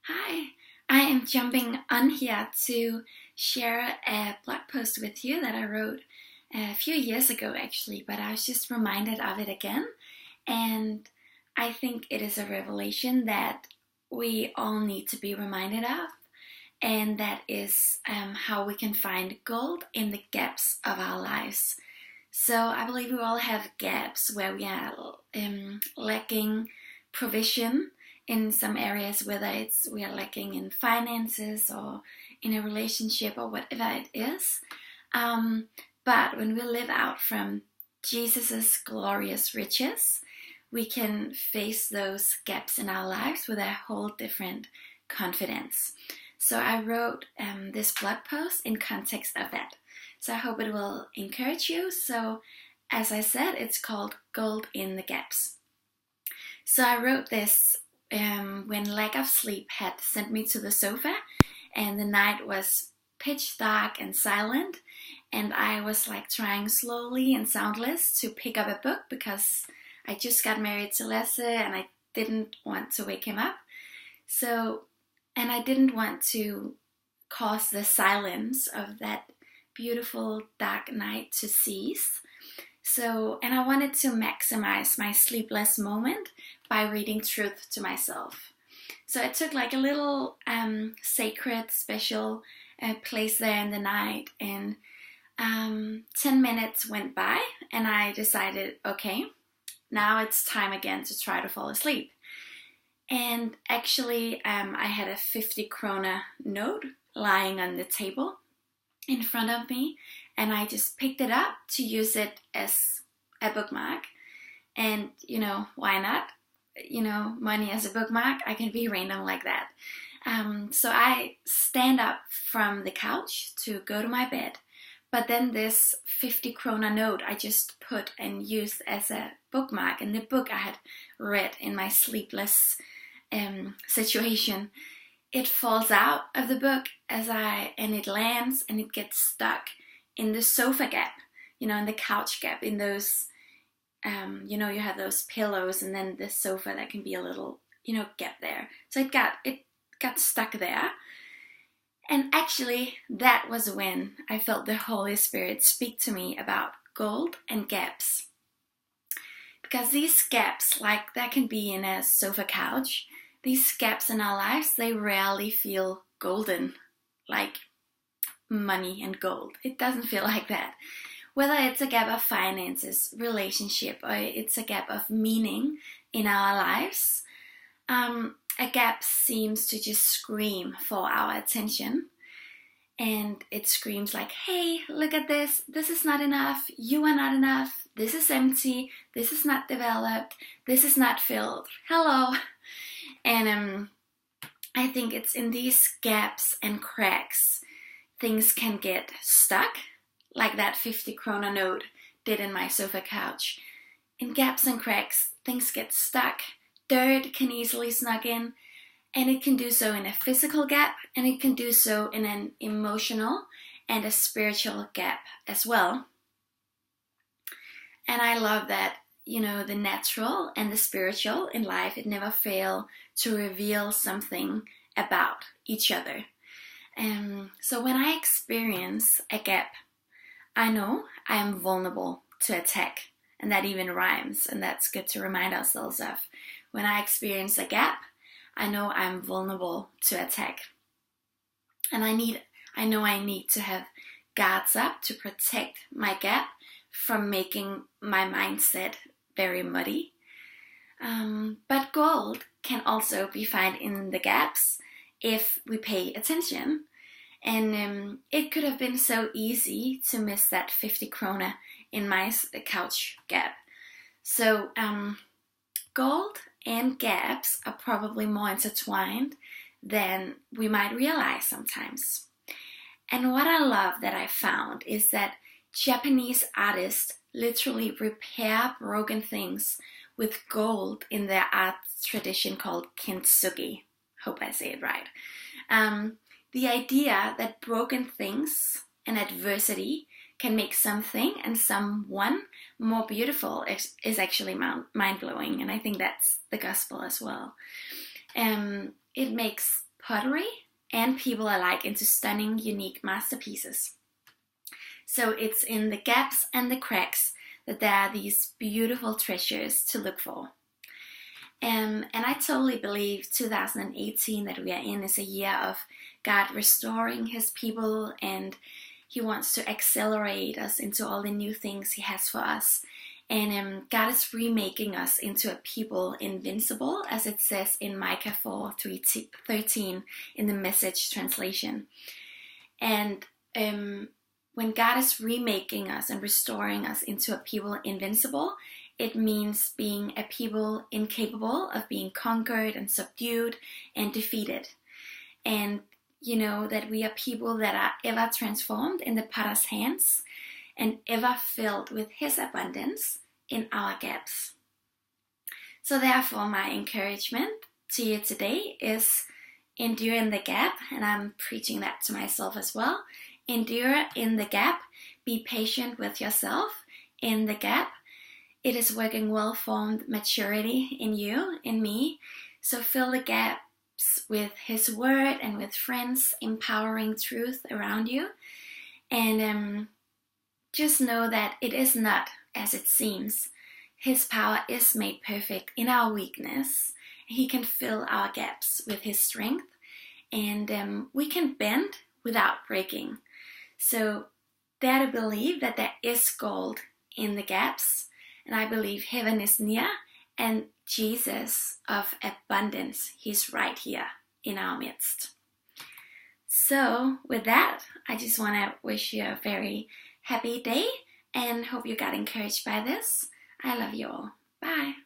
Hi, I am jumping on here to share a blog post with you that I wrote a few years ago actually, but I was just reminded of it again. And I think it is a revelation that we all need to be reminded of, and that is how we can find gold in the gaps of our lives. So I believe we all have gaps where we are lacking provision in some areas, whether it's we are lacking in finances or in a relationship or whatever it is. But when we live out from Jesus's glorious riches, we can face those gaps in our lives with a whole different confidence. So I wrote this blog post in context of that. So I hope it will encourage you. So as I said, it's called Gold in the Gaps. So I wrote this when lack of sleep had sent me to the sofa and the night was pitch dark and silent, and I was like trying slowly and soundless to pick up a book because I just got married to Lasse and I didn't want to wake him up. And I didn't want to cause the silence of that beautiful dark night to cease. And I wanted to maximize my sleepless moment by reading truth to myself. So I took like a little sacred, special place there in the night, and 10 minutes went by, and I decided, okay, now it's time again to try to fall asleep. And actually, I had a 50 krona note lying on the table in front of me, and I just picked it up to use it as a bookmark. And, why not? Money as a bookmark, I can be random like that. So I stand up from the couch to go to my bed. But then this 50 krona note I just put and used as a bookmark, and the book I had read in my sleepless situation, it falls out of the book and it lands and it gets stuck in the sofa gap, in the couch gap, in those, you have those pillows and then the sofa that can be a little, gap there. So it got stuck there. And actually, that was when I felt the Holy Spirit speak to me about gold and gaps. Because these gaps, like that can be in a sofa couch, these gaps in our lives, they rarely feel golden, like money and gold. It doesn't feel like that. Whether it's a gap of finances, relationship, or it's a gap of meaning in our lives, a gap seems to just scream for our attention. And it screams like, hey, look at this. This is not enough. You are not enough. This is empty. This is not developed. This is not filled. Hello. And I think it's in these gaps and cracks things can get stuck, like that 50 krona note did in my sofa couch. In gaps and cracks, things get stuck. Dirt can easily snug in, and it can do so in a physical gap, and it can do so in an emotional and a spiritual gap as well. And I love that, the natural and the spiritual in life, it never fail to reveal something about each other. So when I experience a gap, I know I am vulnerable to attack, and that even rhymes, and that's good to remind ourselves of. When I experience a gap, I know I'm vulnerable to attack. And I know I need to have guards up to protect my gap from making my mindset very muddy. But gold can also be found in the gaps if we pay attention. And it could have been so easy to miss that 50 krona in my couch gap. So gold and gaps are probably more intertwined than we might realize sometimes. And what I love that I found is that Japanese artists literally repair broken things with gold in their art tradition called kintsugi. Hope I say it right. The idea that broken things and adversity can make something and someone more beautiful is actually mind-blowing, and I think that's the gospel as well. It makes pottery and people alike into stunning, unique masterpieces. So it's in the gaps and the cracks that there are these beautiful treasures to look for. And I totally believe 2018 that we are in is a year of God restoring His people, and He wants to accelerate us into all the new things He has for us. And God is remaking us into a people invincible, as it says in Micah 4:13 in the Message translation. And when God is remaking us and restoring us into a people invincible, it means being a people incapable of being conquered and subdued and defeated. And you know that we are people that are ever transformed in the potter's hands and ever filled with His abundance in our gaps. So therefore, my encouragement to you today is endure in the gap, and I'm preaching that to myself as well. Endure in the gap. Be patient with yourself in the gap. It is working well-formed maturity in you, in me. So fill the gaps with His word and with friends, empowering truth around you. And just know that it is not as it seems. His power is made perfect in our weakness. He can fill our gaps with His strength. And we can bend without breaking. So dare to believe that there is gold in the gaps. And I believe heaven is near, and Jesus of abundance, He's right here in our midst. So with that, I just want to wish you a very happy day and hope you got encouraged by this. I love you all. Bye.